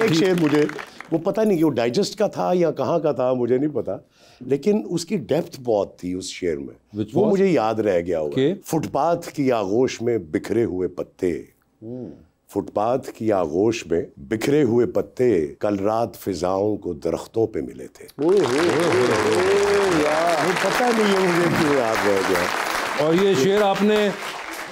एक शेर मुझे वो पता नहीं कि वो डाइजेस्ट का था या कहाँ का था, मुझे नहीं पता, लेकिन उसकी डेप्थ बहुत थी उस शेर में, वो मुझे याद रह गया हुआ। फुटपाथ की आगोश में बिखरे हुए पत्ते, फुटपाथ की आगोश में बिखरे हुए पत्ते कल रात फिजाओं को दरख्तों पे मिले थे। वो पता नहीं है मुझे क्यों याद रह गया। और ये शेर आपने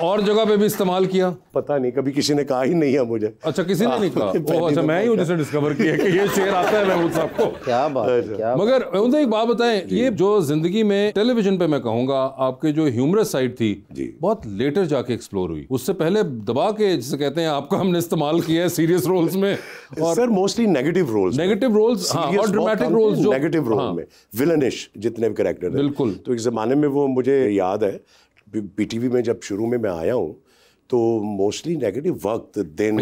और जगह पे भी इस्तेमाल किया? पता नहीं, कभी किसी ने कहा ही नहीं है मुझे। अच्छा, किसी ने नहीं कहा? ओह अच्छा, मैं ही हूँ जिसे डिस्कवर किया कि ये शेर आता है महमूद साहब को। क्या बात है, क्या मगर उनसे एक बात बताएं, ये जो जिंदगी में टेलीविजन पे मैं कहूँगा आपके जो ह्यूमरस साइड थी बहुत लेटर जाके एक्सप्लोर हुई, उससे पहले दबा के जिसे कहते हैं आपका हमने इस्तेमाल किया है सीरियस रोल्स में। और सर मोस्टली नेगेटिव रोल्स और ड्रामेटिक रोल्स जो नेगेटिव रोल में विलनिश जितने भी कैरेक्टर बिल्कुल। तो एक जमाने में वो मुझे याद है पीटीवी में जब शुरू में मैं आया हूँ तो मोस्टली नेगेटिव, वक्त, दिन,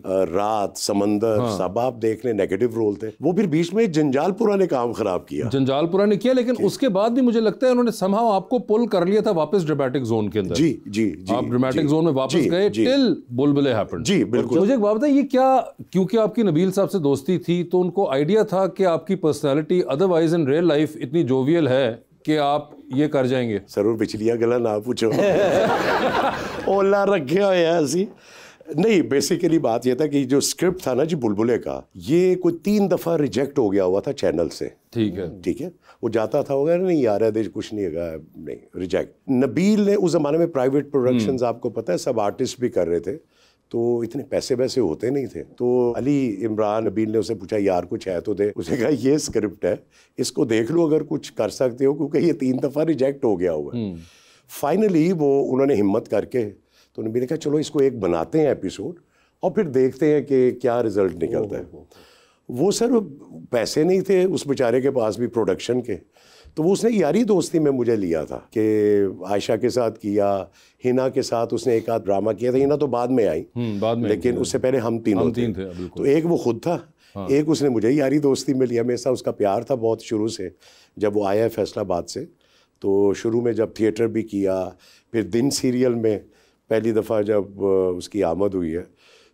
रात, समंदर, सब आप देख लें नेगेटिव रोल थे। वो फिर बीच में जंजालपुरा ने काम खराब किया, जंजालपुरा ने किया, लेकिन उसके बाद भी मुझे लगता है उन्होंने समहाउ आपको पुल कर लिया था वापस ड्रामेटिक जोन के अंदर। जी जी जी, आप ड्रामेटिक जोन में वापस गए टिल बुलबुले हैपेंड। जी बिल्कुल। मुझे एक बात बताइए, ये क्या, क्योंकि आपकी नबील साहब से दोस्ती थी तो उनको आइडिया था कि आपकी personality otherwise in real life इतनी जोवियल है कि आप ये कर जाएंगे? जरूर पिछलिया गला ना पूछो ओला रखे हुए हैं ऐसी नहीं। बेसिकली बात ये था कि जो स्क्रिप्ट था ना जी बुलबुले का, ये कोई 3 दफा रिजेक्ट हो गया हुआ था चैनल से। ठीक है, वो जाता था वगैरह, नहीं यार है कुछ नहीं है, नहीं रिजेक्ट। नबील ने उस जमाने में प्राइवेट प्रोडक्शंस आपको पता है सब आर्टिस्ट भी कर रहे थे, तो इतने पैसे वैसे होते नहीं थे। तो अली इमरान नबील ने उसे पूछा यार कुछ है तो दे। उसने कहा ये स्क्रिप्ट है, इसको देख लो अगर कुछ कर सकते हो, क्योंकि ये 3 दफा रिजेक्ट हो गया हुआ है। फाइनली वो उन्होंने हिम्मत करके तो नबील ने कहा चलो इसको एक बनाते हैं एपिसोड और फिर देखते हैं कि क्या रिजल्ट निकलता है। वो सर पैसे नहीं थे उस बेचारे के पास भी प्रोडक्शन के, तो वो उसने यारी दोस्ती में मुझे लिया था कि आयशा के साथ किया, हिना के साथ उसने एक आध ड्रामा किया था। हिना तो बाद में आई, लेकिन उससे पहले हम तीनों थे। तो एक वो खुद था, एक उसने मुझे यारी दोस्ती में लिया। मेरे साथ उसका प्यार था बहुत शुरू से, जब वो आया है फैसलाबाद से। तो शुरू में जब थिएटर भी किया, फिर दिन सीरियल में पहली दफ़ा जब उसकी आमद हुई है,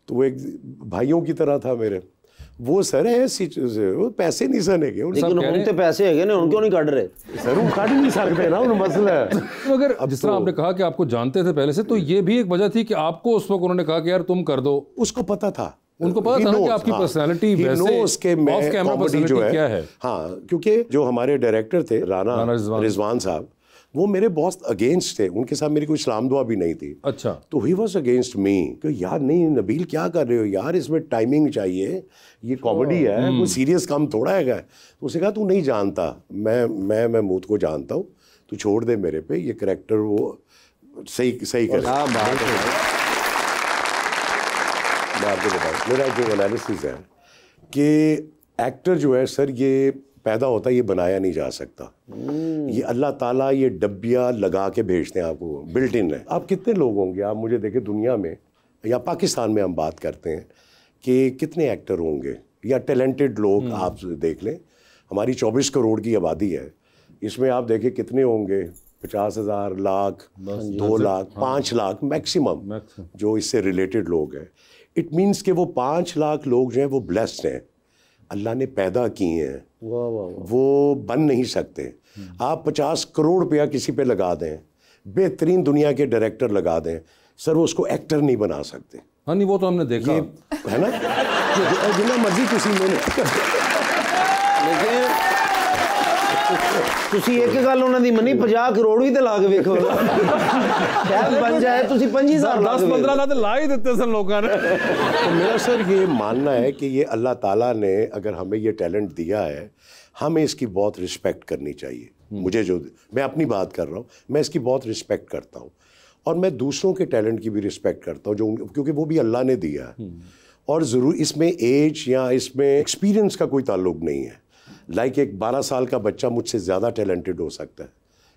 तो वो एक भाइयों की तरह था मेरे। वो सर ऐसी वो पैसे नहीं सनेगे, लेकिन उनके पैसे है ना, उनको नहीं काट रहे सर, वो काट नहीं सकते ना, उन मसला है। मगर जिस तरह आपने कहा कि आपको जानते थे पहले से, तो ये भी एक वजह थी कि आपको उस वक्त उन्होंने कहा कि यार तुम कर दो। उसको पता था, उनको पता था ना कि आपकी पर्सनालिटी वैसे ऑफ कैमरा पर्सनालिटी क्या है। हाँ, क्योंकि जो हमारे डायरेक्टर थे राना रिजवान साहब, वो मेरे बॉस अगेंस्ट थे, उनके साथ मेरी कोई सलाम दुआ भी नहीं थी। अच्छा। तो ही वॉज अगेंस्ट मी कि यार नहीं नबील क्या कर रहे हो यार, इसमें टाइमिंग चाहिए, ये कॉमेडी है, कोई सीरियस काम थोड़ा है। तो उसने कहा तू नहीं जानता, मैं महमूद को जानता हूँ, तू छोड़ दे मेरे पे, ये करैक्टर वो सही कर। मैं आपको बताऊँ, मेरा जो एनालिसिस है कि एक्टर जो है सर, ये पैदा होता है, ये बनाया नहीं जा सकता। ये अल्लाह ताला ये डब्बियाँ लगा के भेजते हैं आपको, बिल्ट इन है। आप कितने लोग होंगे, आप मुझे देखें दुनिया में या पाकिस्तान में हम बात करते हैं कि कितने एक्टर होंगे या टैलेंटेड लोग, आप देख लें हमारी 24 करोड़ की आबादी है, इसमें आप देखें कितने होंगे, 50,000, लाख, 2 लाख, 5 लाख मैक्सिमम जो इससे रिलेटेड लोग हैं। इट मीन्स कि वो 5 लाख लोग जो हैं वो ब्लेस्ड हैं, अल्लाह ने पैदा किए हैं, वो बन नहीं सकते। आप 50 करोड़ रुपया किसी पे लगा दें, बेहतरीन दुनिया के डायरेक्टर लगा दें, सर वो उसको एक्टर नहीं बना सकते। हाँ नहीं, वो तो हमने देखा है ना, जितना मर्जी किसी में लेकिन ਤੁਸੀਂ ਇੱਕ ਗੱਲ ਉਹਨਾਂ ਦੀ ਮੰਨੀ, 50 ਕਰੋੜ ਵੀ ਤੇ ਲਾ ਕੇ ਵੇਖੋ ਸ਼ਾਇਦ ਬਣ ਜਾਏ। ਤੁਸੀਂ 25,000 10-15 ਲਾ ਤੇ ਲਾ ही देते सन लोगों ने। तो मेरा सर ये मानना है कि ये अल्लाह ताला ने अगर हमें ये टैलेंट दिया है, हमें इसकी बहुत रिस्पेक्ट करनी चाहिए। मुझे जो, मैं अपनी बात कर रहा हूँ, मैं इसकी बहुत रिस्पेक्ट करता हूँ और मैं दूसरों के टैलेंट की भी रिस्पेक्ट करता हूँ, जो क्योंकि वो भी अल्लाह ने दिया है। और ज़रूर इसमें एज या इसमें एक्सपीरियंस का कोई ताल्लुक नहीं है। लाइक एक 12 साल का बच्चा मुझसे ज़्यादा टैलेंटेड हो सकता है,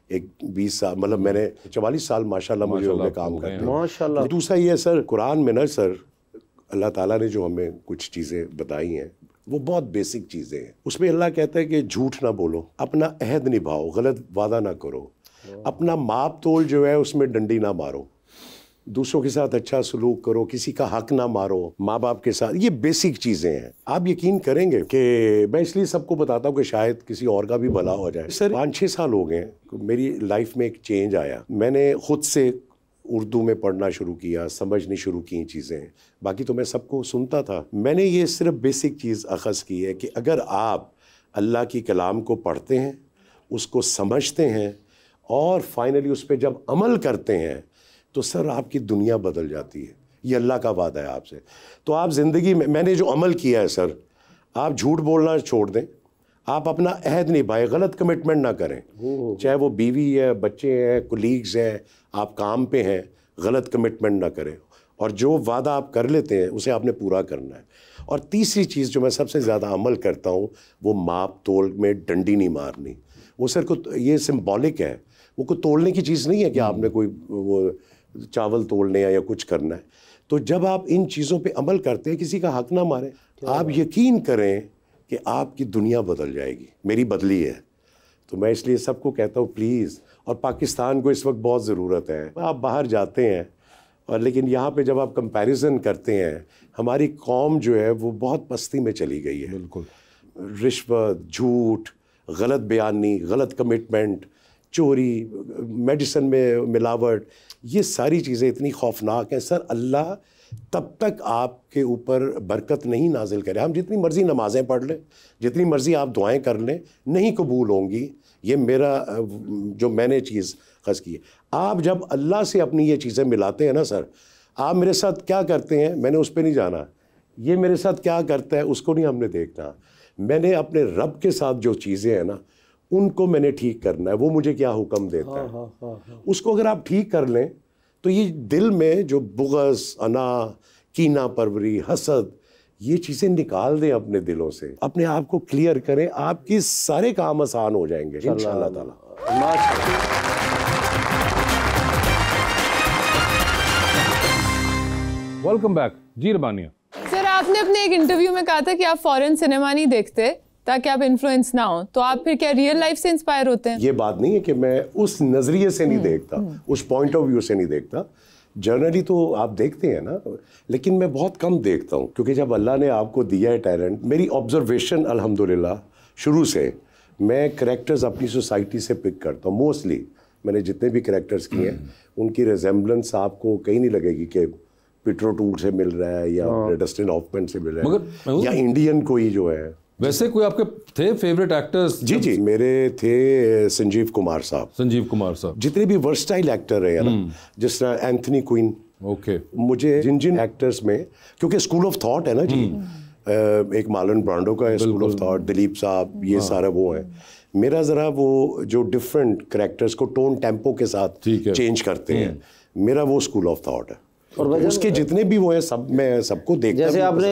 एक 20 साल, मतलब मैंने 44 साल माशाल्लाह मुझे हो गए काम करते हैं माशाल्लाह। दूसरा ये सर, कुरान में ना सर अल्लाह ताला ने जो हमें कुछ चीज़ें बताई हैं वो बहुत बेसिक चीज़ें हैं। उसमें अल्लाह कहता है कि झूठ ना बोलो, अपना अहद निभाओ, गलत वादा ना करो, अपना माप तोल जो है उसमें डंडी ना मारो। दूसरों के साथ अच्छा सलूक करो, किसी का हक ना मारो, माँ बाप के साथ, ये बेसिक चीज़ें हैं। आप यकीन करेंगे कि मैं इसलिए सबको बताता हूँ कि शायद किसी और का भी भला हो जाए। सर 5-6 साल हो गए मेरी लाइफ में एक चेंज आया। मैंने खुद से उर्दू में पढ़ना शुरू किया, समझनी शुरू की चीज़ें। बाकी तो मैं सबको सुनता था। मैंने ये सिर्फ बेसिक चीज़ अखज़ की है कि अगर आप अल्लाह की कलाम को पढ़ते हैं, उसको समझते हैं और फाइनली उस पर जब अमल करते हैं तो सर आपकी दुनिया बदल जाती है। ये अल्लाह का वादा है आपसे। तो आप ज़िंदगी में, मैंने जो अमल किया है सर, आप झूठ बोलना छोड़ दें, आप अपना अहद निभाएं, गलत कमिटमेंट ना करें। चाहे वो बीवी है, बच्चे हैं, कोलीग्स हैं, आप काम पे हैं, गलत कमिटमेंट ना करें। और जो वादा आप कर लेते हैं उसे आपने पूरा करना है। और तीसरी चीज़ जो मैं सबसे ज़्यादा अमल करता हूँ, वो माप तोल में डंडी नहीं मारनी। वो सर को ये सिंबॉलिक है, वो कोई तोड़ने की चीज़ नहीं है कि आपने कोई वो चावल तोड़ने या कुछ करना है। तो जब आप इन चीज़ों पे अमल करते हैं, किसी का हक ना मारें, आप यकीन करें कि आपकी दुनिया बदल जाएगी। मेरी बदली है। तो मैं इसलिए सबको कहता हूँ प्लीज़, और पाकिस्तान को इस वक्त बहुत ज़रूरत है। आप बाहर जाते हैं और लेकिन यहाँ पे जब आप कंपैरिजन करते हैं, हमारी कौम जो है वो बहुत पस्ती में चली गई है। बिल्कुल। रिश्वत, झूठ, गलत बयानी, गलत कमिटमेंट, चोरी, मेडिसिन में मिलावट, ये सारी चीज़ें इतनी खौफनाक हैं। सर अल्लाह तब तक आपके ऊपर बरकत नहीं नाजिल करे, हम जितनी मर्ज़ी नमाज़ें पढ़ लें, जितनी मर्ज़ी आप दुआएं कर लें, नहीं कबूल होंगी। ये मेरा जो मैंने चीज़ ख़ास की है। आप जब अल्लाह से अपनी ये चीज़ें मिलाते हैं ना सर, आप मेरे साथ क्या करते हैं मैंने उस पर नहीं जाना, ये मेरे साथ क्या करता है उसको नहीं हमने देखना। मैंने अपने रब के साथ जो चीज़ें हैं ना, उनको मैंने ठीक करना है। वो मुझे क्या हुक्म देता है, उसको अगर आप ठीक कर लें तो ये दिल में जो बुग़्ज़, अना, कीना परवरी, हसद, ये चीज़ें निकाल दें अपने दिलों से, अपने आप को क्लियर करें, आपकी सारे काम आसान हो जाएंगे इंशाअल्लाह ताला। वेलकम बैक जी रबानिया। सर आपने अपने एक इंटरव्यू में कहा था कि आप फॉरेन सिनेमा नहीं देखते ताकि आप इन्फ्लुएंस ना हो, तो आप फिर क्या रियल लाइफ से इंस्पायर होते हैं? ये बात नहीं है कि मैं उस नज़रिए से नहीं देखता, उस पॉइंट ऑफ व्यू से नहीं देखता। जनरली तो आप देखते हैं ना, लेकिन मैं बहुत कम देखता हूँ, क्योंकि जब अल्लाह ने आपको दिया है टैलेंट, मेरी ऑब्जर्वेशन अल्हम्दुलिल्लाह शुरू से मैं करैक्टर्स अपनी सोसाइटी से पिक करता हूँ। मोस्टली मैंने जितने भी करैक्टर्स किए हैं उनकी रिजेम्बलेंस आपको कहीं नहीं लगेगी कि पीटर टूल से मिल रहा है या डस्टिन हॉफमैन से मिल रहा है या इंडियन कोई जो है। वैसे कोई आपके थे फेवरेट एक्टर्स? जी मेरे थे संजीव कुमार साहब। जितने भी वर्सटाइल एक्टर रहे हैं ना, जिस तरह एंथनी क्वीन। ओके। मुझे जिन एक्टर्स में, क्योंकि स्कूल ऑफ थॉट है ना जी, एक मार्लन ब्रांडो का है स्कूल ऑफ थॉट, दिलीप साहब, ये सारा वो है। मेरा ज़रा वो जो डिफरेंट कैरेक्टर्स को टोन टेम्पो के साथ चेंज करते हैं, मेरा वो स्कूल ऑफ थॉट है। और उसके जितने भी वो हैं सब मैं सबको देखता हूं। जैसे आपने